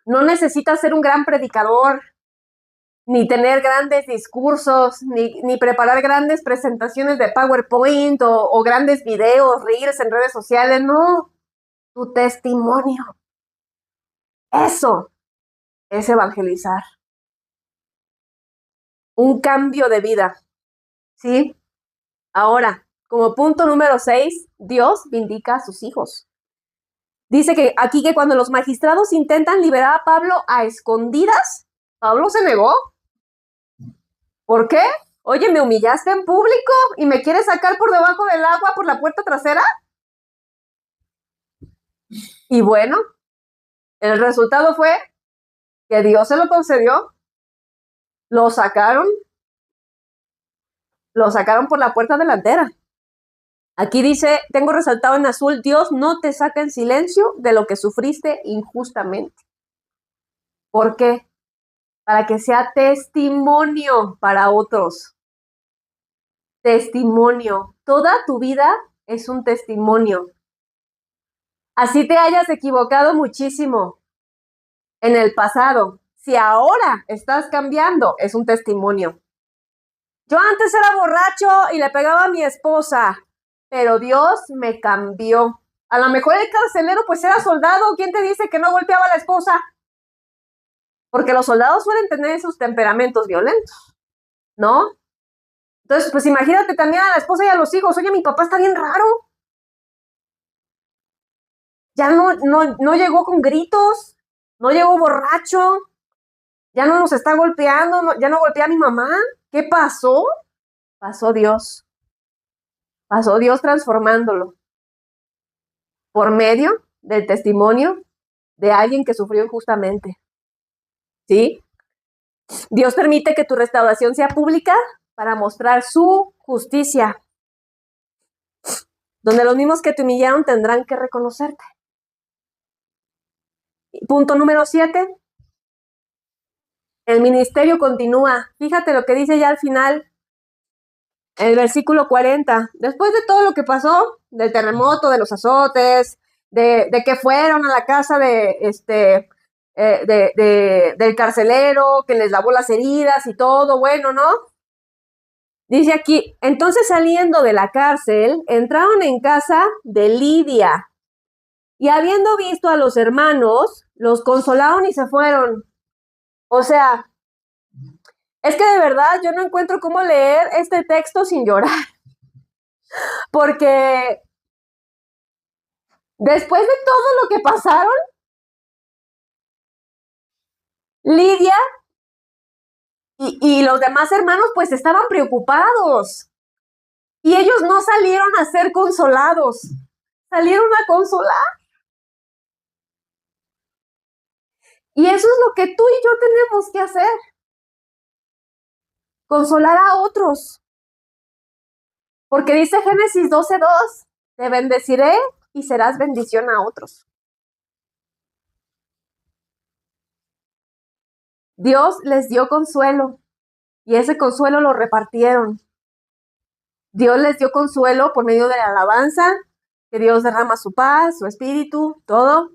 No necesitas ser un gran predicador, ni tener grandes discursos, ni preparar grandes presentaciones de PowerPoint o grandes videos, reels en redes sociales. No, tu testimonio. Eso es evangelizar. Un cambio de vida. ¿Sí? Ahora, como punto número 6, Dios vindica a sus hijos. Dice que aquí que cuando los magistrados intentan liberar a Pablo a escondidas, Pablo se negó. ¿Por qué? Oye, ¿me humillaste en público y me quieres sacar por debajo del agua por la puerta trasera? Y bueno, el resultado fue que Dios se lo concedió. Lo sacaron por la puerta delantera. Aquí dice, tengo resaltado en azul, Dios no te saca en silencio de lo que sufriste injustamente. ¿Por qué? Para que sea testimonio para otros. Testimonio. Toda tu vida es un testimonio. Así te hayas equivocado muchísimo en el pasado. Si ahora estás cambiando, es un testimonio. Yo antes era borracho y le pegaba a mi esposa, pero Dios me cambió. A lo mejor el carcelero pues era soldado. ¿Quién te dice que no golpeaba a la esposa? Porque los soldados suelen tener esos temperamentos violentos, ¿no? Entonces, pues imagínate también a la esposa y a los hijos. Oye, mi papá está bien raro. Ya no llegó con gritos, no llegó borracho, ya no nos está golpeando, ya no golpea a mi mamá. ¿Qué pasó? Pasó Dios transformándolo por medio del testimonio de alguien que sufrió injustamente, ¿sí? Dios permite que tu restauración sea pública para mostrar su justicia, donde los mismos que te humillaron tendrán que reconocerte. Punto número 7. El ministerio continúa. Fíjate lo que dice ya al final, el versículo 40. Después de todo lo que pasó, del terremoto, de los azotes, de que fueron a la casa del carcelero, que les lavó las heridas y todo, bueno, ¿no? Dice aquí, entonces saliendo de la cárcel, entraron en casa de Lidia y habiendo visto a los hermanos, los consolaron y se fueron. O sea, es que de verdad yo no encuentro cómo leer este texto sin llorar, porque después de todo lo que pasaron, Lidia y los demás hermanos pues estaban preocupados y ellos no salieron a ser consolados, salieron a consolar. Y eso es lo que tú y yo tenemos que hacer, consolar a otros. Porque dice Génesis 12:2, te bendeciré y serás bendición a otros. Dios les dio consuelo y ese consuelo lo repartieron. Dios les dio consuelo por medio de la alabanza, que Dios derrama su paz, su espíritu, todo.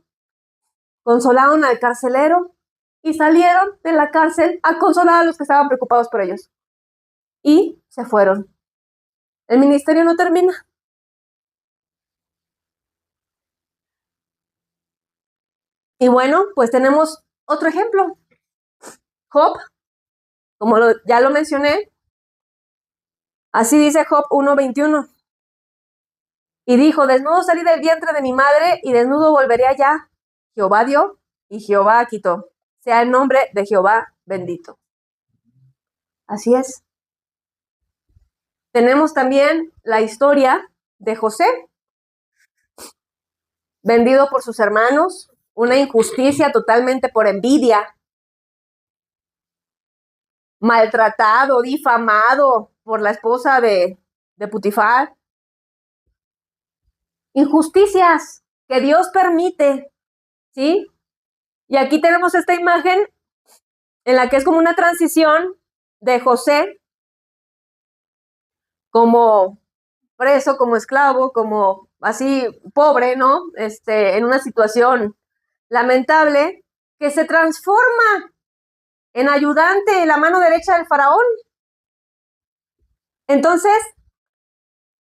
Consolaron al carcelero y salieron de la cárcel a consolar a los que estaban preocupados por ellos. Y se fueron. El ministerio no termina. Y bueno, pues tenemos otro ejemplo. Job, como ya lo mencioné, así dice Job 1:21. Y dijo, desnudo salí del vientre de mi madre y desnudo volveré allá. Jehová dio y Jehová quitó. Sea el nombre de Jehová bendito. Así es. Tenemos también la historia de José, vendido por sus hermanos, una injusticia totalmente por envidia, maltratado, difamado por la esposa de Putifar. Injusticias que Dios permite, ¿sí? Y aquí tenemos esta imagen en la que es como una transición de José como preso, como esclavo, como así pobre, ¿no? En una situación lamentable, que se transforma en ayudante en la mano derecha del faraón. Entonces,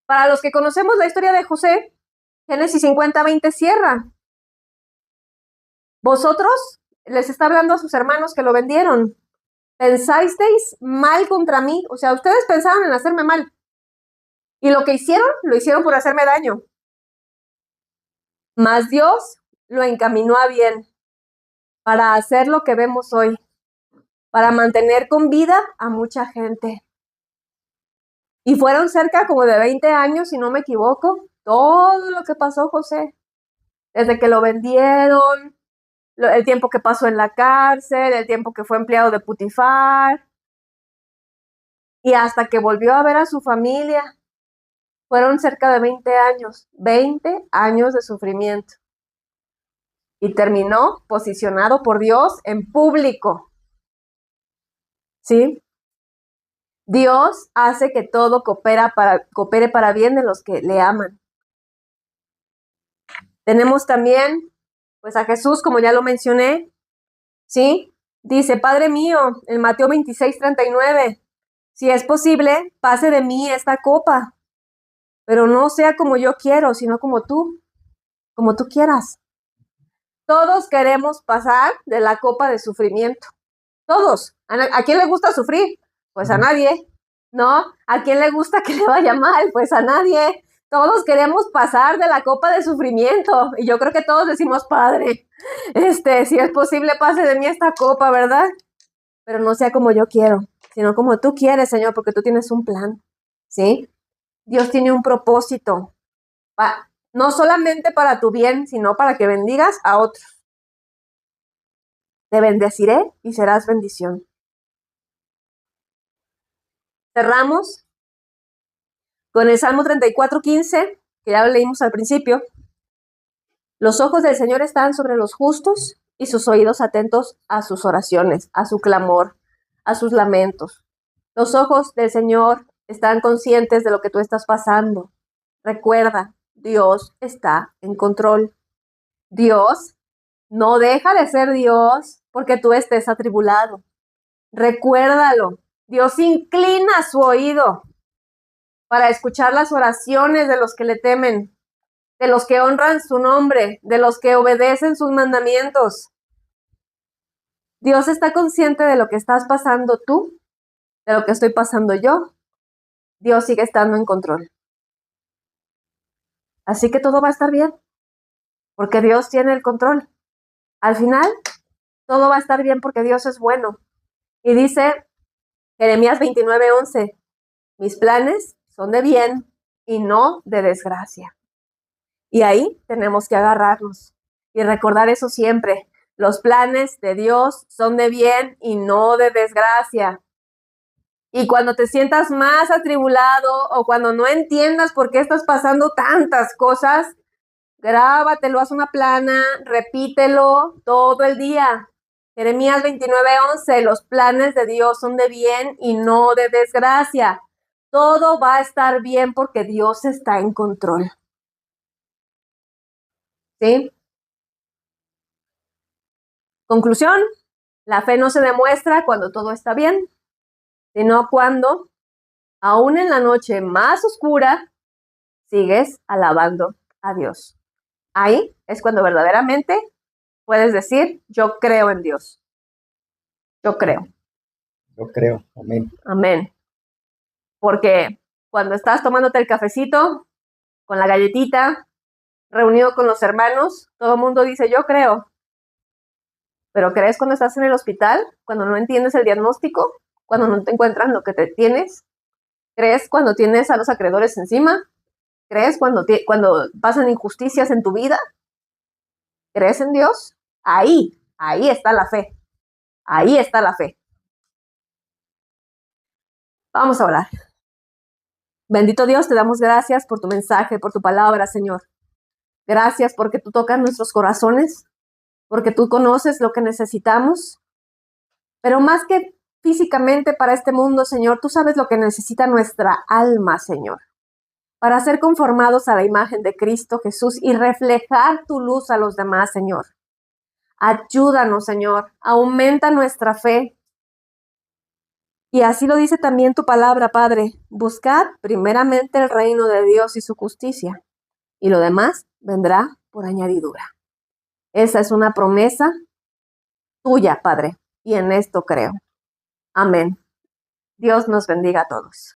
para los que conocemos la historia de José, Génesis 50:20 cierra. Vosotros, les está hablando a sus hermanos que lo vendieron, pensasteis mal contra mí, o sea, ustedes pensaban en hacerme mal. Y lo que hicieron, lo hicieron por hacerme daño. Mas Dios lo encaminó a bien para hacer lo que vemos hoy, para mantener con vida a mucha gente. Y fueron cerca como de 20 años, si no me equivoco, todo lo que pasó José. Desde que lo vendieron, el tiempo que pasó en la cárcel, el tiempo que fue empleado de Putifar, y hasta que volvió a ver a su familia. Fueron cerca de 20 años de sufrimiento. Y terminó posicionado por Dios en público. ¿Sí? Dios hace que todo coopere para bien de los que le aman. Tenemos también, pues a Jesús, como ya lo mencioné, ¿sí? Dice, Padre mío, en Mateo 26:39, si es posible, pase de mí esta copa, pero no sea como yo quiero, sino como tú quieras. Todos queremos pasar de la copa de sufrimiento. Todos. ¿A quién le gusta sufrir? Pues a nadie, ¿no? ¿A quién le gusta que le vaya mal? Pues a nadie. Todos queremos pasar de la copa de sufrimiento. Y yo creo que todos decimos, Padre, si es posible, pase de mí esta copa, ¿verdad? Pero no sea como yo quiero, sino como tú quieres, Señor, porque tú tienes un plan, ¿sí? Dios tiene un propósito, no solamente para tu bien, sino para que bendigas a otros. Te bendeciré y serás bendición. Cerramos con el Salmo 34:15, que ya lo leímos al principio. Los ojos del Señor están sobre los justos y sus oídos atentos a sus oraciones, a su clamor, a sus lamentos. Los ojos del Señor están conscientes de lo que tú estás pasando. Recuerda, Dios está en control. Dios no deja de ser Dios porque tú estés atribulado. Recuérdalo. Dios inclina su oído para escuchar las oraciones de los que le temen, de los que honran su nombre, de los que obedecen sus mandamientos. Dios está consciente de lo que estás pasando tú, de lo que estoy pasando yo. Dios sigue estando en control. Así que todo va a estar bien, porque Dios tiene el control. Al final, todo va a estar bien porque Dios es bueno. Y dice Jeremías 29:11, mis planes son de bien y no de desgracia. Y ahí tenemos que agarrarnos y recordar eso siempre. Los planes de Dios son de bien y no de desgracia. Y cuando te sientas más atribulado o cuando no entiendas por qué estás pasando tantas cosas, grábatelo, haz una plana, repítelo todo el día. Jeremías 29:11, los planes de Dios son de bien y no de desgracia. Todo va a estar bien porque Dios está en control. ¿Sí? Conclusión, la fe no se demuestra cuando todo está bien, sino cuando, aún en la noche más oscura, sigues alabando a Dios. Ahí es cuando verdaderamente puedes decir, yo creo en Dios. Yo creo. Yo creo, amén. Amén. Porque cuando estás tomándote el cafecito con la galletita, reunido con los hermanos, todo el mundo dice, yo creo. Pero ¿crees cuando estás en el hospital? Cuando no entiendes el diagnóstico, cuando no te encuentran lo que te tienes. ¿Crees cuando tienes a los acreedores encima? ¿Crees cuando pasan injusticias en tu vida? ¿Crees en Dios? Ahí está la fe. Ahí está la fe. Vamos a orar. Bendito Dios, te damos gracias por tu mensaje, por tu palabra, Señor. Gracias porque tú tocas nuestros corazones, porque tú conoces lo que necesitamos. Pero más que físicamente para este mundo, Señor, tú sabes lo que necesita nuestra alma, Señor, para ser conformados a la imagen de Cristo Jesús y reflejar tu luz a los demás, Señor. Ayúdanos, Señor, aumenta nuestra fe. Y así lo dice también tu palabra, Padre. Buscad primeramente el reino de Dios y su justicia, y lo demás vendrá por añadidura. Esa es una promesa tuya, Padre, y en esto creo. Amén. Dios nos bendiga a todos.